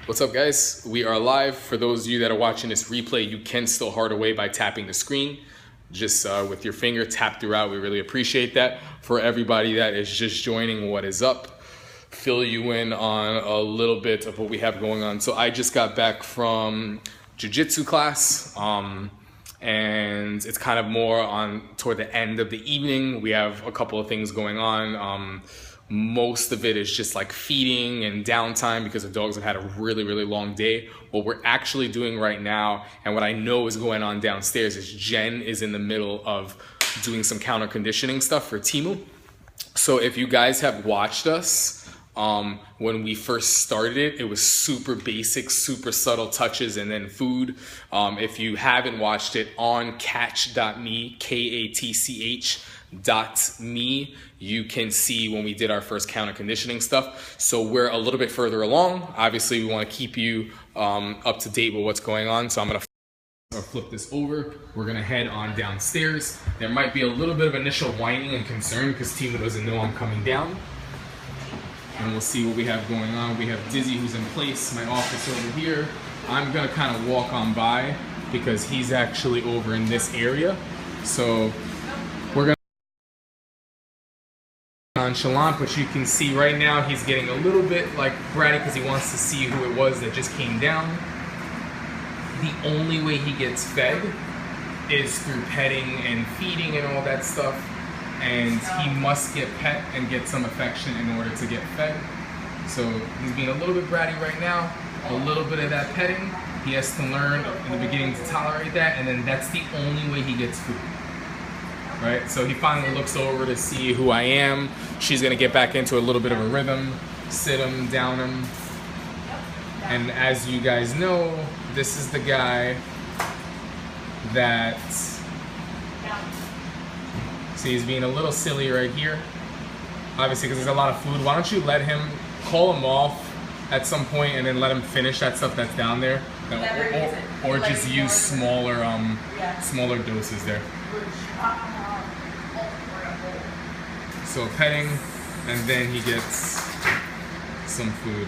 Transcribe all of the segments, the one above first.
What's up, guys? We are live. For those of you that are watching this replay, you can still heart away by tapping the screen. Just with your finger, tap throughout. We really appreciate that. For everybody that is just joining, what is up? Fill you in on a little bit of what we have going on. So I just got back from jiu-jitsu class, and it's kind of more on toward the end of the evening. We have a couple of things going on. Most of it is just like feeding and downtime because the dogs have had a really, really long day. What we're actually doing right now, and what I know is going on downstairs, is Jen is in the middle of doing some counter conditioning stuff for Temu. So if you guys have watched us, when we first started it was super basic, super subtle touches and then food. If you haven't watched it, on katch.me, KATCH.me, you can see when we did our first counter conditioning stuff. So we're a little bit further along. Obviously, we want to keep you up to date with what's going on. So I'm going to flip this over. We're going to head on downstairs. There might be a little bit of initial whining and concern because Timo doesn't know I'm coming down. And we'll see what we have going on. We have Dizzy, who's in place, my office over here. I'm gonna kind of walk on by because he's actually over in this area. So we're gonna nonchalant, but you can see right now he's getting a little bit like bratty because he wants to see who it was that just came down. The only way he gets fed is through petting and feeding and all that stuff. And he must get pet and get some affection in order to get fed. So he's being a little bit bratty right now, a little bit of that petting. He has to learn in the beginning to tolerate that, and then that's the only way he gets food. Right? So he finally looks over to see who I am. She's gonna get back into a little bit of a rhythm, sit him, down him. And as you guys know, this is the guy that, see, he's being a little silly right here, obviously because there's a lot of food. Why don't you let him, call him off at some point and then let him finish that stuff that's down there, or just use smaller doses there. So petting, and then he gets some food,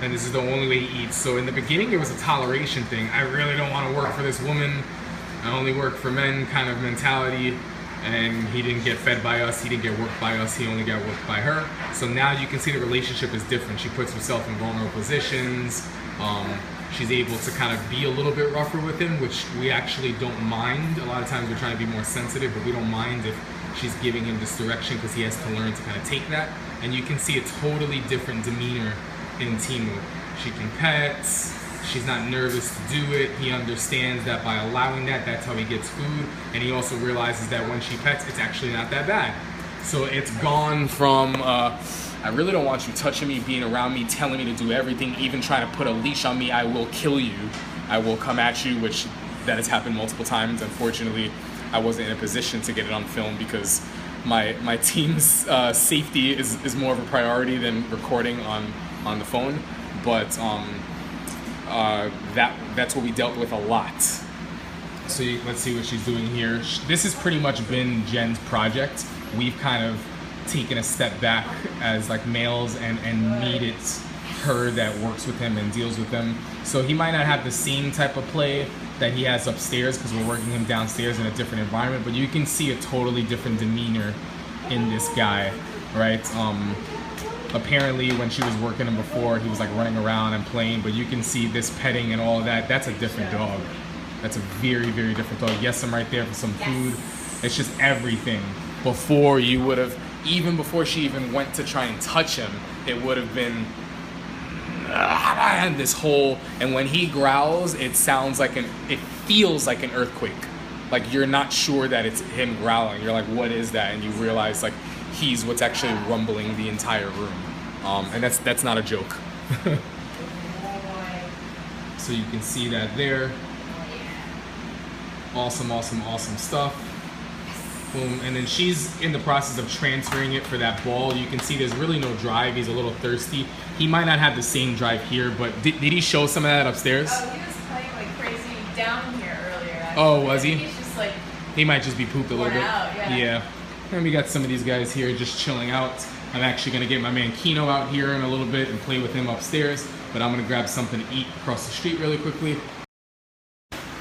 and this is the only way he eats. So in the beginning it was a toleration thing. I really don't want to work for this woman, I only work for men kind of mentality. And he didn't get fed by us, he didn't get worked by us, he only got worked by her. So now you can see the relationship is different. She puts herself in vulnerable positions. She's able to kind of be a little bit rougher with him, which we actually don't mind. A lot of times we're trying to be more sensitive, but we don't mind if she's giving him this direction because he has to learn to kind of take that. And you can see a totally different demeanor in Temu. She can pet. She's not nervous to do it. He understands that by allowing that, that's how he gets food. And he also realizes that when she pets, it's actually not that bad. So it's gone from, I really don't want you touching me, being around me, telling me to do everything, even trying to put a leash on me, I will kill you. I will come at you, which that has happened multiple times. Unfortunately, I wasn't in a position to get it on film because my team's safety is more of a priority than recording on the phone. But that's what we dealt with a lot. So let's see what she's doing here. This has pretty much been Jen's project. We've kind of taken a step back as like males and made it her that works with him and deals with him. So he might not have the same type of play that he has upstairs because we're working him downstairs in a different environment, but you can see a totally different demeanor in this guy, right? Apparently when she was working him before, he was like running around and playing, but you can see this petting and all of that. That's a different dog. That's a very, very different dog. Yes, I'm right there for some food. It's just everything. Before you would have, even before she even went to try and touch him, it would have been this whole, and when he growls, it sounds like it feels like an earthquake. Like you're not sure that it's him growling. You're like, what is that? And you realize like, he's what's actually rumbling the entire room, and that's not a joke. So you can see that there. Awesome stuff. Boom, and then she's in the process of transferring it for that ball. You can see there's really no drive. He's a little thirsty. He might not have the same drive here, but did he show some of that upstairs? Oh, he was playing like crazy down here earlier. Actually. Oh, was he? He's just like. He might just be pooped a little bit. Out, yeah. And we got some of these guys here just chilling out. I'm actually gonna get my man Kino out here in a little bit and play with him upstairs, but I'm gonna grab something to eat across the street really quickly.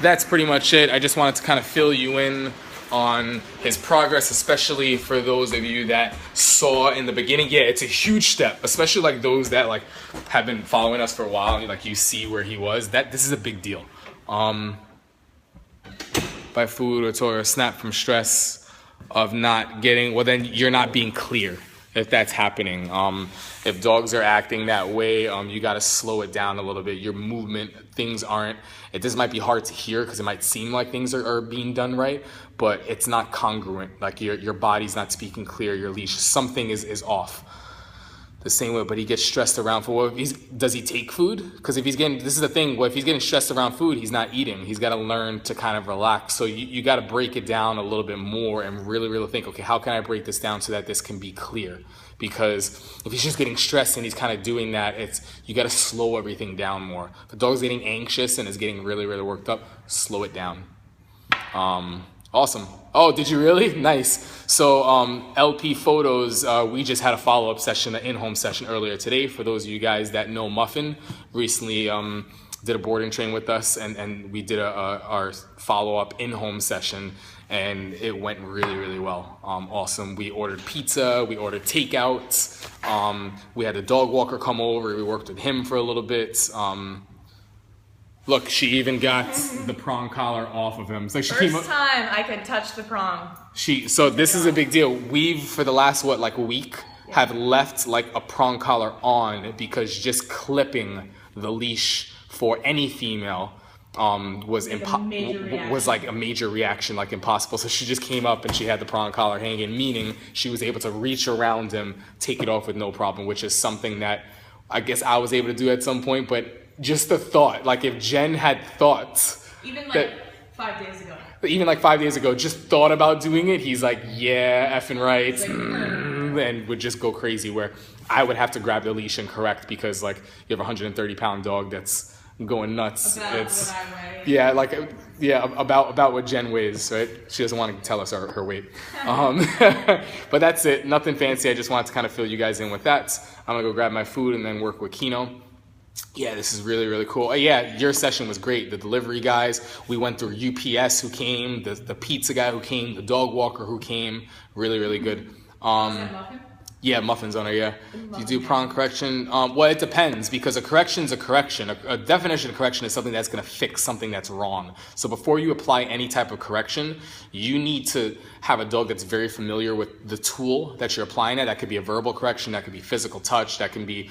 That's pretty much it. I just wanted to kind of fill you in on his progress, especially for those of you that saw in the beginning. Yeah, it's a huge step, especially like those that like have been following us for a while and like you see where he was. This is a big deal. By food or a snap from stress of not getting, well then you're not being clear if that's happening. If dogs are acting that way, you got to slow it down a little bit. Your movement, things aren't, this might be hard to hear because it might seem like things are being done right, but it's not congruent. Like your body's not speaking clear, your leash, something is off. The same way, but he gets stressed around for does he take food? Because if he's getting, this is the thing, if he's getting stressed around food, he's not eating. He's got to learn to kind of relax. So you got to break it down a little bit more and really, really think, okay, how can I break this down so that this can be clear? Because if he's just getting stressed and he's kind of doing that, you got to slow everything down more. If the dog's getting anxious and is getting really, really worked up, slow it down. Awesome. Oh, did you really? Nice. So LP Photos, we just had a follow-up session, an in-home session earlier today. For those of you guys that know Muffin, recently did a board and train with us, and we did our follow-up in-home session, and it went really, really well. Awesome. We ordered pizza, we ordered takeouts, we had a dog walker come over, we worked with him for a little bit. Look, she even got the prong collar off of him. It's like she First time I could touch the prong. So this is a big deal. We've, for the last, like a week, have left like a prong collar on because just clipping the leash for any female was like a major reaction, like impossible. So she just came up and she had the prong collar hanging, meaning she was able to reach around him, take it off with no problem, which is something that I guess I was able to do at some point, but just the thought, like if Jen had thought, even like 5 days ago. Even like 5 days ago, just thought about doing it, he's like, yeah, effing right, and would just go crazy, where I would have to grab the leash and correct because like you have a 130-pound dog that's going nuts. About what I weigh. About what Jen weighs, right? She doesn't want to tell us her weight. But that's it, nothing fancy. I just wanted to kind of fill you guys in with that. I'm gonna go grab my food and then work with Kino. Yeah, this is really, really cool. Yeah, your session was great. The delivery guys, we went through UPS who came, the pizza guy who came, the dog walker who came. Really, really good. Muffin? Yeah, Muffin's on her, yeah. Do you do prong correction? Well, it depends, because a correction's a correction. A definition of correction is something that's going to fix something that's wrong. So before you apply any type of correction, you need to have a dog that's very familiar with the tool that you're applying it. That could be a verbal correction, that could be physical touch, that can be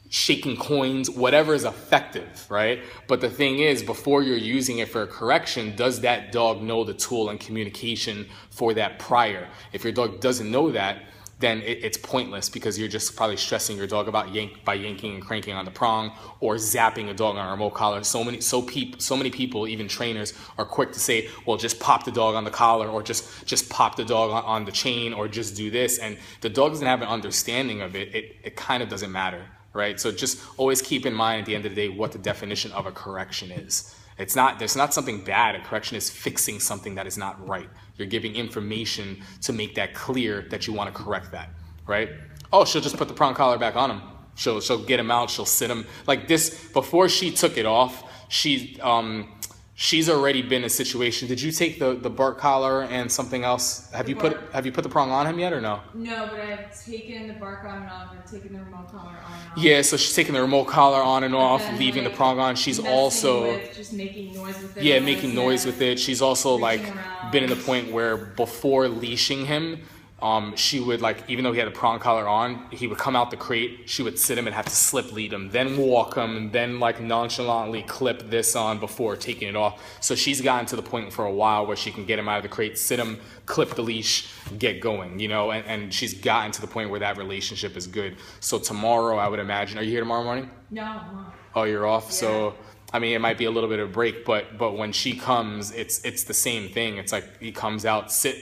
shaking coins, whatever is effective, right? But the thing is, before you're using it for a correction, does that dog know the tool and communication for that prior? If your dog doesn't know that, then it's pointless, because you're just probably stressing your dog about by yanking and cranking on the prong or zapping a dog on a remote collar. So many people, even trainers, are quick to say, well, just pop the dog on the collar, or just pop the dog on the chain, or just do this. And the dog doesn't have an understanding of it. It kind of doesn't matter. Right? So just always keep in mind at the end of the day what the definition of a correction is. There's not something bad. A correction is fixing something that is not right. You're giving information to make that clear that you want to correct that, right? Oh, she'll just put the prong collar back on him. She'll get him out, she'll sit him. Like this, before she took it off, she's already been in a situation. Did you take the bark collar and something else? Have you put the prong on him yet or no? No, but I've taken the bark on and off. I've taken the remote collar on and off. Yeah, so she's taking the remote collar on and off, leaving the prong on. She's also just making noise with it. Yeah, making noise with it. She's also like around. Been in the point where before leashing him, she would, like, even though he had a prong collar on, he would come out the crate, she would sit him and have to slip lead him, then walk him, and then like nonchalantly clip this on before taking it off. So she's gotten to the point for a while where she can get him out of the crate, sit him, clip the leash, get going, you know, and she's gotten to the point where that relationship is good. So tomorrow, I would imagine, are you here tomorrow morning? No, I'm not. Oh, you're off? Yeah. So I mean, it might be a little bit of a break, but when she comes, it's the same thing. It's like he comes out, sit,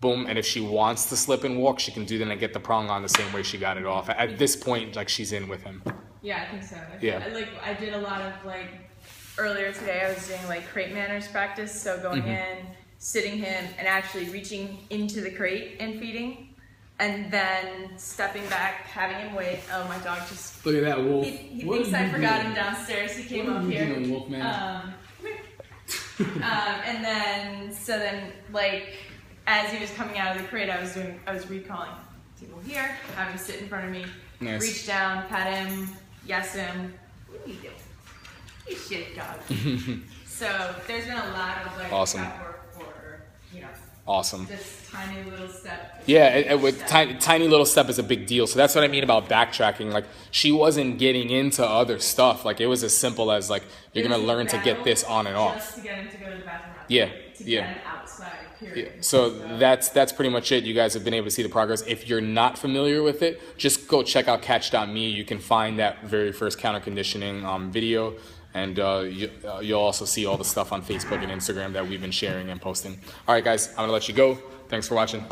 boom, and if she wants to slip and walk, she can do that and get the prong on the same way she got it off. At this point, like, she's in with him. Yeah, I think so. Yeah. I did a lot of, like, earlier today I was doing, like, crate manners practice, so going in, sitting him, and actually reaching into the crate and feeding. and then stepping back, having him wait. Oh, my dog just. Look at that wolf. He thinks I forgot him downstairs. He came up here. Doing, wolf man? And then, so then, like, as he was coming out of the crate, I was recalling table here, have him sit in front of me, Nice. reach down, pat him, yes him. What are you doing? You shit dog. So there's been a lot of like Awesome. prep work for, you know, Awesome. this tiny little step. Yeah, with tiny little step is a big deal. So that's what I mean about backtracking. Like, she wasn't getting into other stuff. Like, it was as simple as, like, you're going to learn to get this on and off. Just to get him to go to the bathroom. Yeah, To yeah. get him outside, period. Yeah. So that's pretty much it. You guys have been able to see the progress. If you're not familiar with it, just go check out Catch.me. You can find that very first counter conditioning video. And you'll also see all the stuff on Facebook and Instagram that we've been sharing and posting. All right, guys, I'm going to let you go. Thanks for watching.